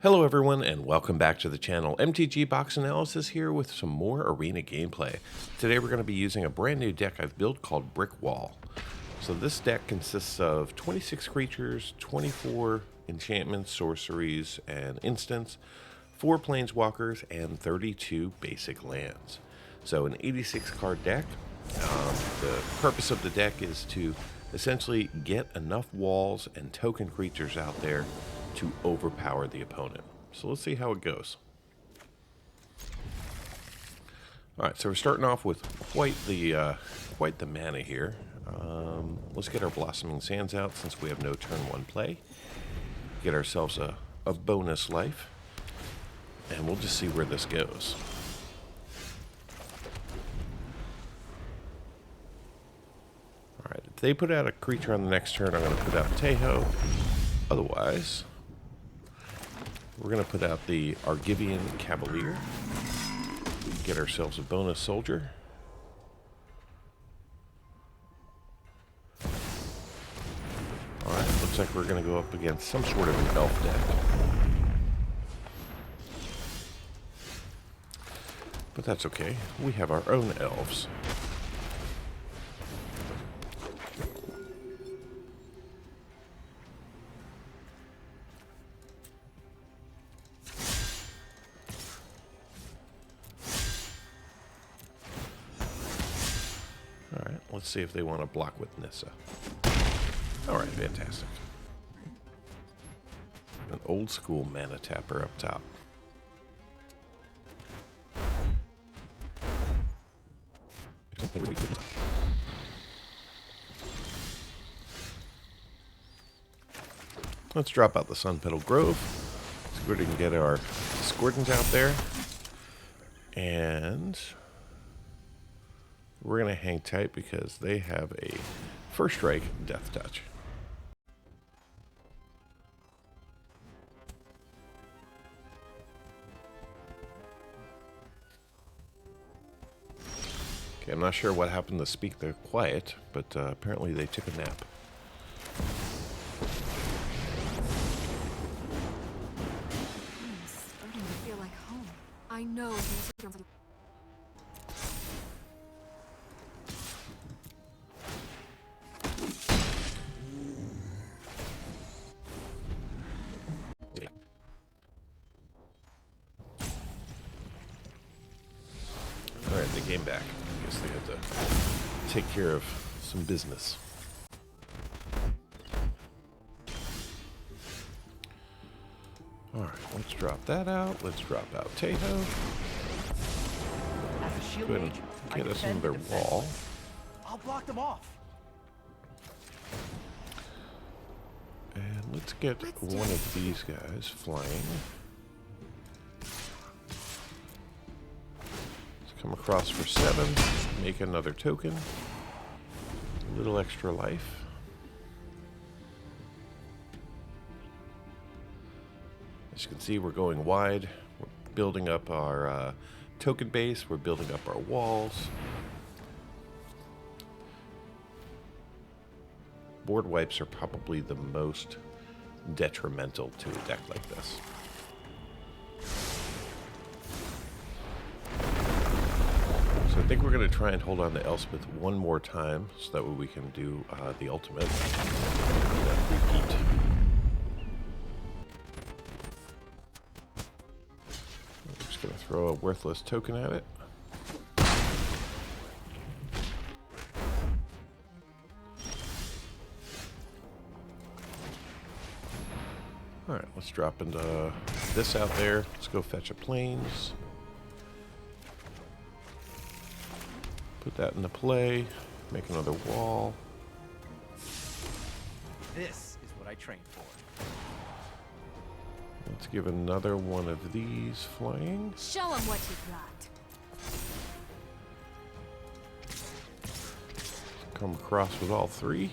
Hello everyone and welcome back to the channel. MTG Box Analysis here with some more arena gameplay. Today we're going to be using a brand new deck I've built called Brick Wall. So this deck consists of 26 creatures, 24 enchantments, sorceries, and instants, 4 planeswalkers, and 32 basic lands. So an 86 card deck. The purpose of the deck is to essentially get enough walls and token creatures out there to overpower the opponent. So let's see how it goes. Alright, so we're starting off with quite the mana here. Let's get our Blossoming Sands out since we have no turn 1 play. Get ourselves a bonus life. And we'll just see where this goes. Alright, if they put out a creature on the next turn, I'm going to put out Teyo. Otherwise, we're going to put out the Argivian Cavalier. Get ourselves a bonus soldier. Alright, looks like we're going to go up against some sort of an elf deck. But that's okay. We have our own elves. Let's see if they want to block with Nissa. Alright, fantastic. An old school mana tapper up top. Let's drop out the Sunpetal Grove. Let's go ahead and get our Discordants out there. And we're going to hang tight because they have a first strike death touch. Okay, I'm not sure what happened to Speak the Quiet, but apparently they took a nap. I'm starting to feel like home. I know these are Alright, they came back. I guess they had to take care of some business. Alright, let's drop that out. Let's drop out Teyo. As a Go ahead Shieldmage, and get us another wall. I'll block them off. And let's get one of these guys flying. Come across for 7, make another token, a little extra life. As you can see, we're going wide. We're building up our token base. We're building up our walls. Board wipes are probably the most detrimental to a deck like this. So I think we're going to try and hold on to Elspeth one more time, so that way we can do the ultimate. Repeat. I'm just going to throw a worthless token at it. Alright, let's drop into this out there. Let's go fetch a plains. Put that into play, make another wall. This is what I trained for. Let's give another one of these flying. show them what you got. Come across with all 3.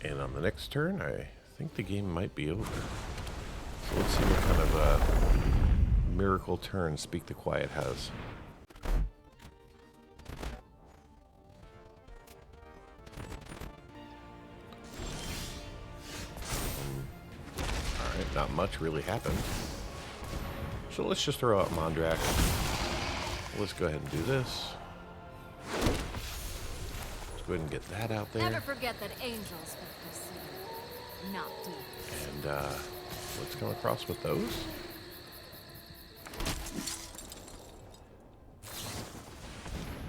And on the next turn, I think the game might be over. So let's see what kind of miracle turn Speak the Quiet has? Alright, not much really happened. So let's just throw out Mondrak. Let's go ahead and do this. Let's go ahead and get that out there. Never forget that angels will proceed, not demons. And let's come across with those.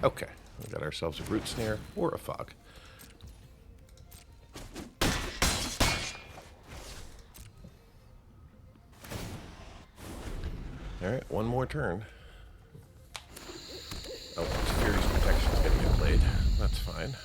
Okay, we got ourselves a root snare or a fog. Alright, one more turn. Oh, Furious Protection's gonna get played. That's fine.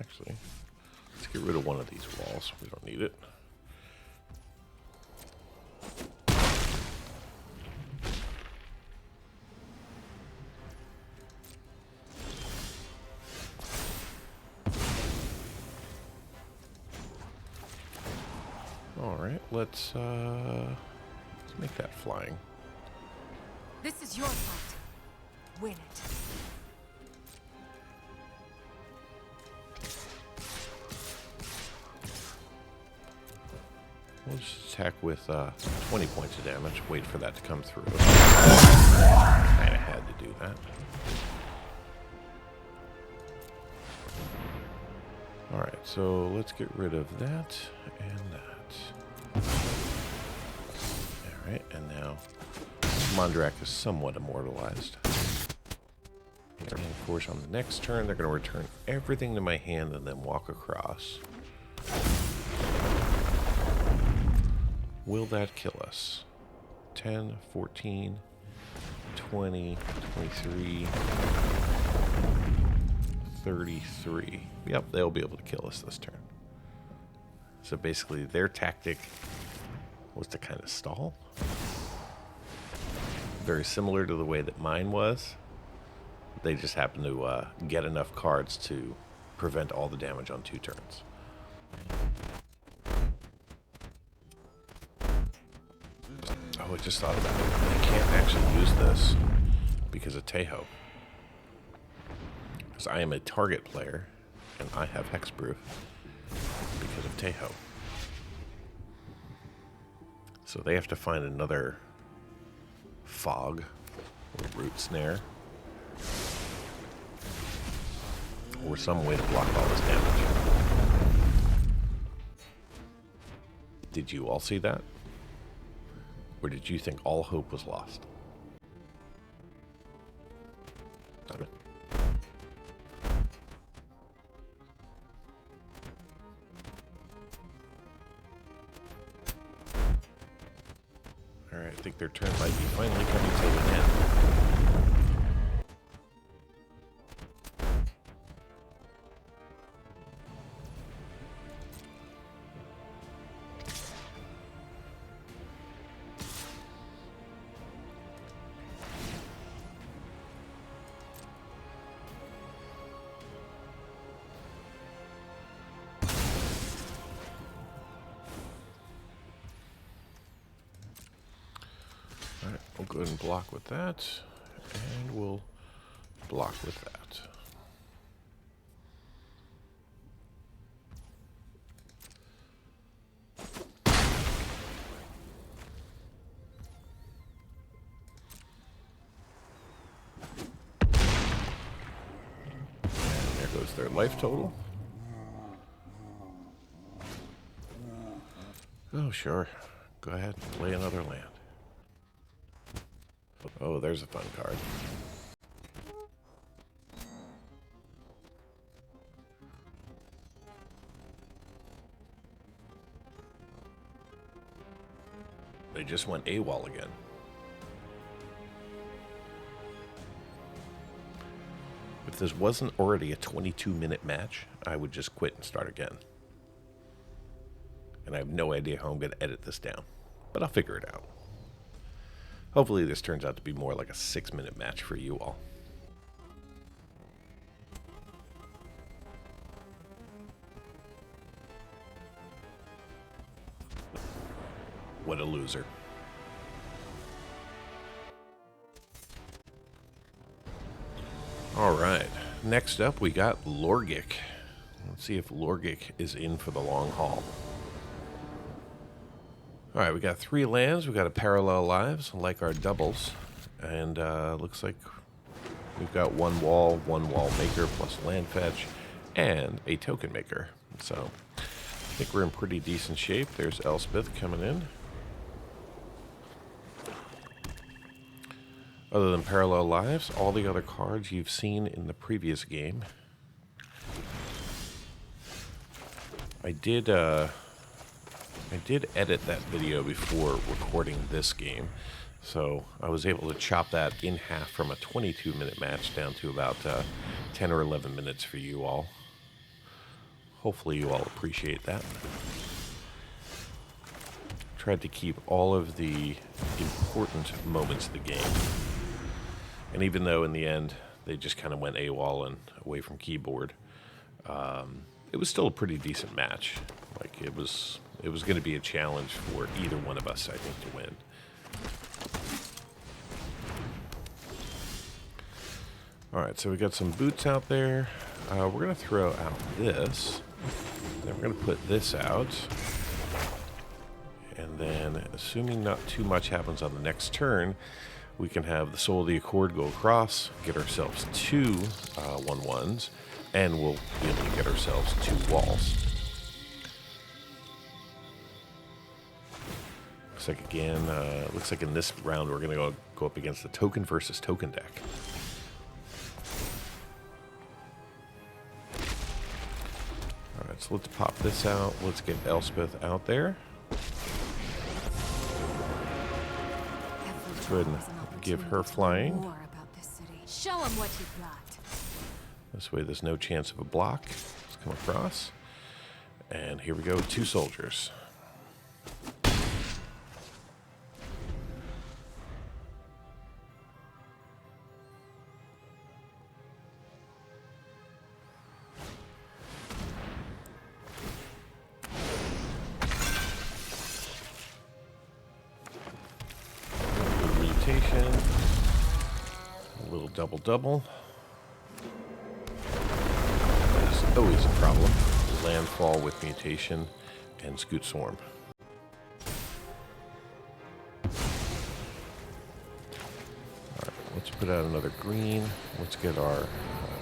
Actually, let's get rid of one of these walls. We don't need it. All right, let's make that flying. This is your fight. Win it. We'll just attack with 20 points of damage. Wait for that to come through. Kind of had to do that. Alright, so let's get rid of that and that. Alright, and now Mondrak is somewhat immortalized. And of course, on the next turn, they're going to return everything to my hand and then walk across. Will that kill us? 10, 14, 20, 23, 33. Yep, they'll be able to kill us this turn. So basically, their tactic was to kind of stall. Very similar to the way that mine was. They just happened to get enough cards to prevent all the damage on 2 turns. Oh, I just thought about it. I can't actually use this because of Teyo. Because I am a target player, and I have Hexproof because of Teyo. So they have to find another fog or root snare or some way to block all this damage. Did you all see that? Or did you think all hope was lost? Alright, I think their turn might be finally coming to an end. Alright, we'll go ahead and block with that, and we'll block with that. And there goes their life total. Oh, sure. Go ahead and play another land. Oh, there's a fun card. They just went AWOL again. If this wasn't already a 22-minute match, I would just quit and start again. And I have no idea how I'm going to edit this down, but I'll figure it out. Hopefully this turns out to be more like a 6-minute match for you all. What a loser. All right, next up we got Lorgic. Let's see if Lorgic is in for the long haul. All right, we got 3 lands. We got a Parallel Lives, like our doubles. And looks like we've got 1 wall maker plus land fetch, and a token maker. So I think we're in pretty decent shape. There's Elspeth coming in. Other than Parallel Lives, all the other cards you've seen in the previous game. I did edit that video before recording this game, so I was able to chop that in half from a 22-minute match down to about 10 or 11 minutes for you all. Hopefully you all appreciate that. Tried to keep all of the important moments of the game. And even though in the end they just kind of went AWOL and away from keyboard, it was still a pretty decent match. Like it was going to be a challenge for either one of us, I think, to win. All right, so we got some boots out there. We're going to throw out this. Then we're going to put this out. And then, assuming not too much happens on the next turn, we can have the Soul of the Accord go across, get ourselves 2 1/1s, and we'll be able to get ourselves 2 walls. Looks like again, looks like in this round we're going to go up against the token versus token deck. All right, so let's pop this out. Let's get Elspeth out there. Let's go ahead and give her flying. Show 'em what you've got. This way there's no chance of a block. Let's come across. And here we go, 2 soldiers. Mutation. A little double. That's always a problem. Landfall with mutation and Scoot Swarm. Alright, let's put out another green. Let's get our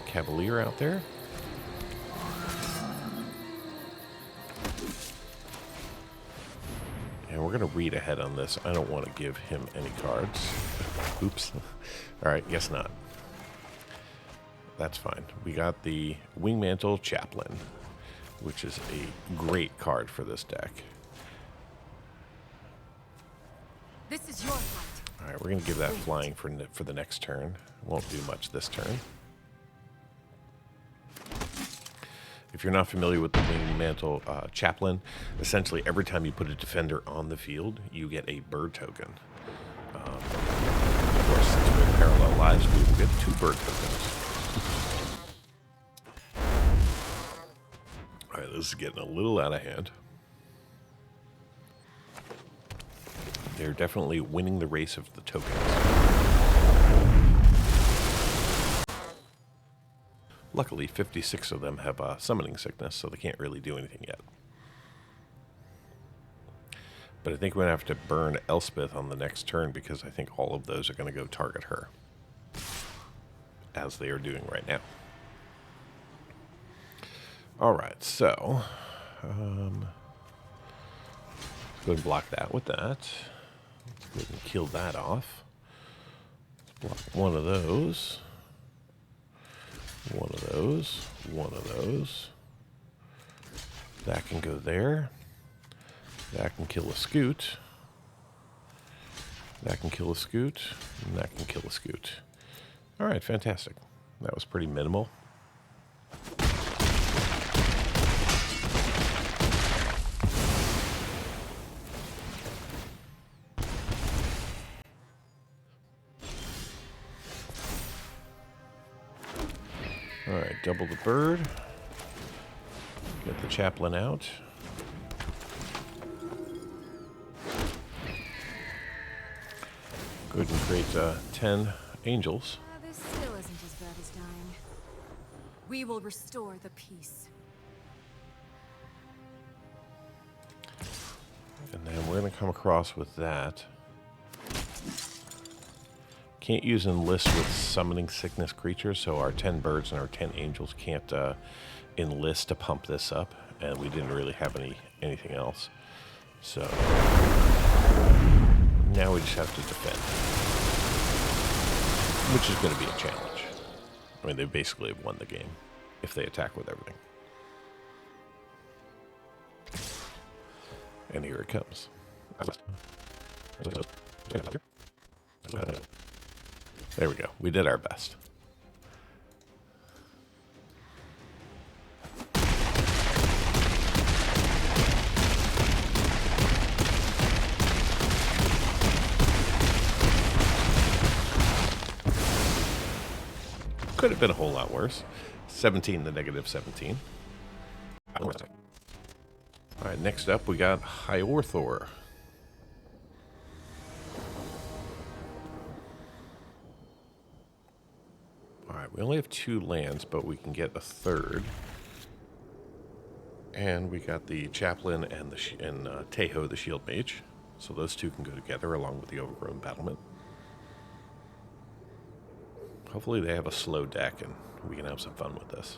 Cavalier out there. And we're going to read ahead on this. I don't want to give him any cards. Oops. Alright, guess not. That's fine. We got the Wingmantle Chaplain, which is a great card for this deck. This is your fight. Alright, we're going to give that flying for the next turn. Won't do much this turn. If you're not familiar with the Wingmantle Chaplain, essentially every time you put a defender on the field, you get a bird token. Of course, since we're in Parallel Lives, we will get 2 bird tokens. Alright, this is getting a little out of hand. They're definitely winning the race of the tokens. Luckily, 56 of them have summoning sickness, so they can't really do anything yet. But I think we're going to have to burn Elspeth on the next turn because I think all of those are going to go target her. As they are doing right now. Alright, so let's go and block that with that. Let's go ahead and kill that off. Let's block one of those. One of those. One of those. That can go there. That can kill a Scoot. That can kill a scoot, and that can kill a scoot. All right, fantastic. That was pretty minimal. All right, double the bird. Get the chaplain out. Go ahead and create 10 angels. This still isn't as bad as dying. We will restore the peace. And then we're going to come across with that. Can't use enlist with summoning sickness creatures, so our 10 birds and our 10 angels can't enlist to pump this up, and we didn't really have anything else. So now we just have to defend, which is going to be a challenge. I mean, they basically have won the game if they attack with everything. And here it comes. There we go. We did our best. Could have been a whole lot worse. 17 to negative 17. All right, next up we got Hyorthor. Alright, we only have 2 lands, but we can get a third. And we got the Chaplain and Teyo, the Shieldmage. So those two can go together along with the Overgrown Battlement. Hopefully they have a slow deck and we can have some fun with this.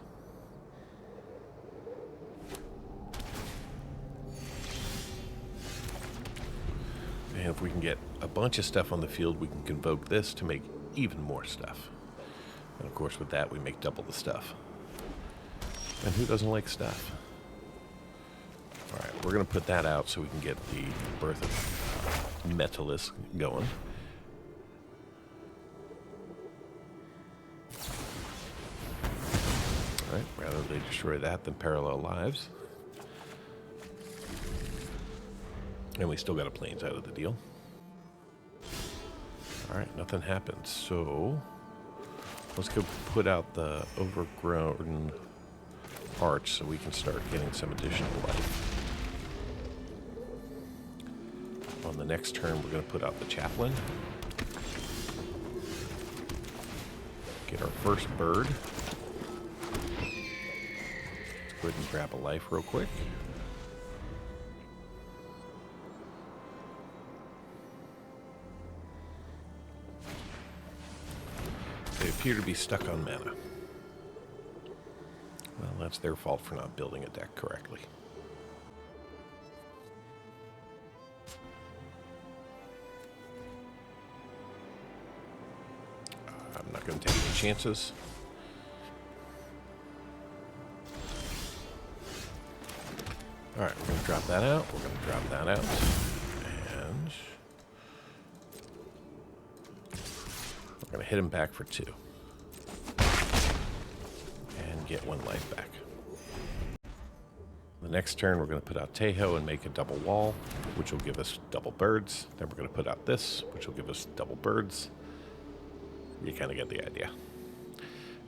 And if we can get a bunch of stuff on the field, we can convoke this to make even more stuff. And of course, with that, we make double the stuff. And who doesn't like stuff? All right, we're going to put that out so we can get the Birth of Meletis going. All right, rather they destroy that than Parallel Lives. And we still got a Plains out of the deal. All right, nothing happened, so let's go put out the Overgrown Arch so we can start getting some additional life. On the next turn, we're going to put out the Chaplain. Get our first bird. Let's go ahead and grab a life real quick. They appear to be stuck on mana. Well, that's their fault for not building a deck correctly. I'm not going to take any chances. Alright, we're going to drop that out. We're going to drop that out. And we're going to hit him back for 2. And get 1 life back. The next turn, we're going to put out Teyo and make a double wall, which will give us double birds. Then we're going to put out this, which will give us double birds. You kind of get the idea.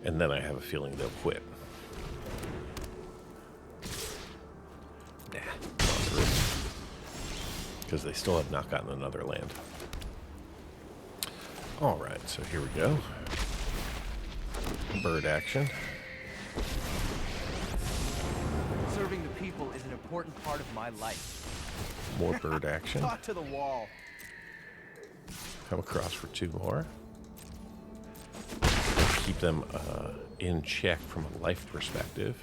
And then I have a feeling they'll quit. Nah, because they still have not gotten another land. Alright, so here we go. Bird action. Serving the people is an important part of my life. More bird action. Talk to the wall. Come across for 2 more. Keep them in check from a life perspective.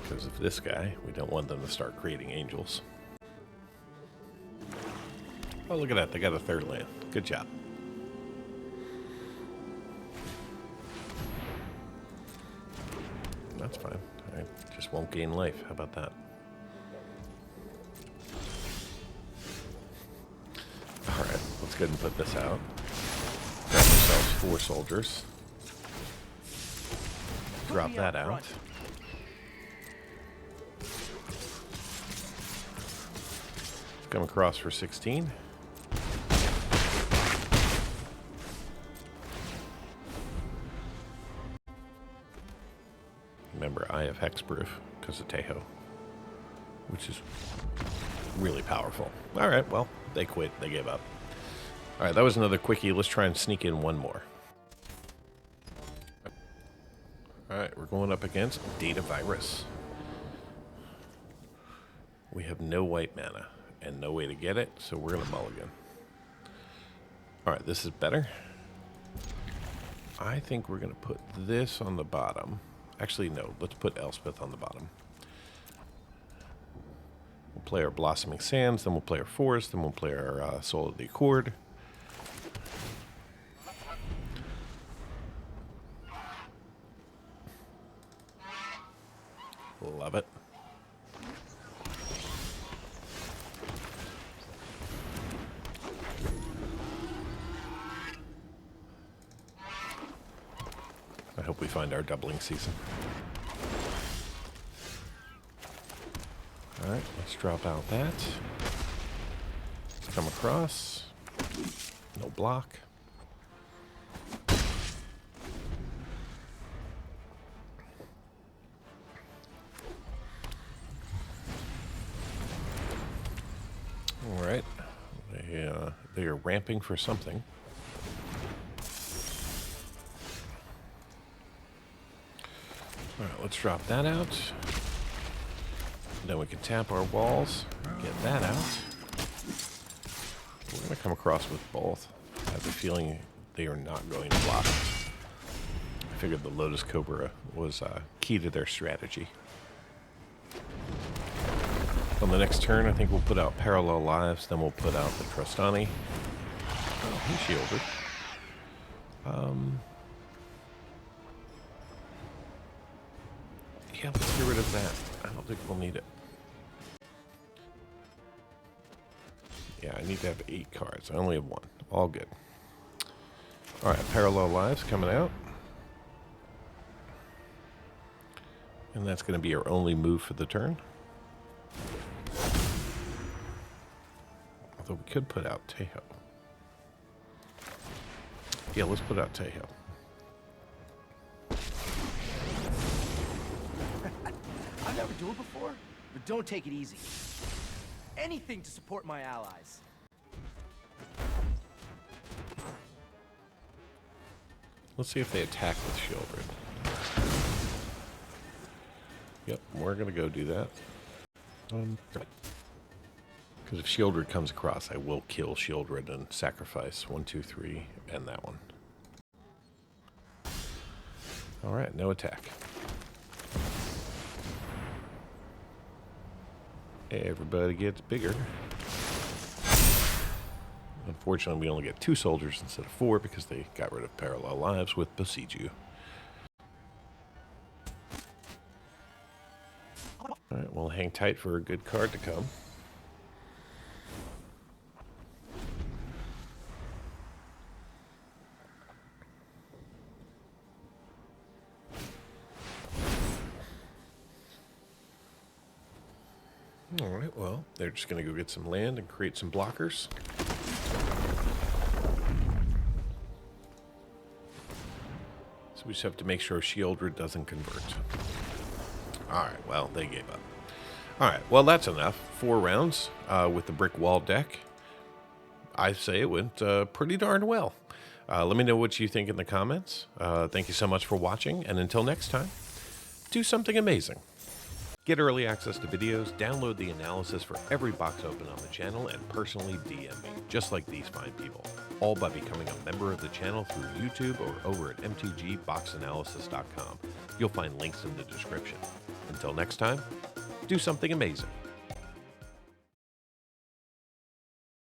Because of this guy, we don't want them to start creating angels. Oh, look at that. They got a 3rd land. Good job. That's fine. I just won't gain life. How about that? go ahead and put this out. Grab ourselves 4 soldiers. Drop that out. Come across for 16. Remember, I have hexproof because of Teyo, which is really powerful. All right, well, they quit. They gave up. All right, that was another quickie. Let's try and sneak in one more. All right, we're going up against Data Virus. We have no white mana and no way to get it, so we're going to mulligan. All right, this is better. I think we're going to put this on the bottom. Actually, no, let's put Elspeth on the bottom. We'll play our Blossoming Sands, then we'll play our Forest, then we'll play our Soul of the Accord. Love it. I hope we find our doubling season. All right, let's drop out that. Let's come across. No block. All right, they are ramping for something. All right, let's drop that out. Then we can tap our walls, get that out. We're going to come across with both. I have a feeling they are not going to block. I figured the Lotus Cobra was key to their strategy. On the next turn, I think we'll put out Parallel Lives, then we'll put out the Trostani. Oh, he's shielded. Yeah, let's get rid of that. I don't think we'll need it. Yeah, I need to have 8 cards. I only have 1. All good. All right, Parallel Lives coming out. And that's going to be our only move for the turn. Although we could put out Teyo. Yeah, let's put out Teyo. I've never done it before, but don't take it easy. Anything to support my allies. Let's see if they attack with Shieldred. Yep, we're going to go do that. Because if Shieldred comes across, I will kill Shieldred and sacrifice 1, 2, 3, and that one. Alright, no attack. Everybody gets bigger. Unfortunately, we only get 2 soldiers instead of 4 because they got rid of Parallel Lives with Besiege. Alright, we'll hang tight for a good card to come. Alright, well, they're just going to go get some land and create some blockers. So we just have to make sure Shieldred doesn't convert. Alright, well, they gave up. Alright, well, that's enough. 4 rounds with the brick wall deck. I say it went pretty darn well. Let me know what you think in the comments. Thank you so much for watching, and until next time, do something amazing. Get early access to videos, download the analysis for every box open on the channel, and personally DM me, just like these fine people. All by becoming a member of the channel through YouTube or over at mtgboxanalysis.com. You'll find links in the description. Until next time, do something amazing.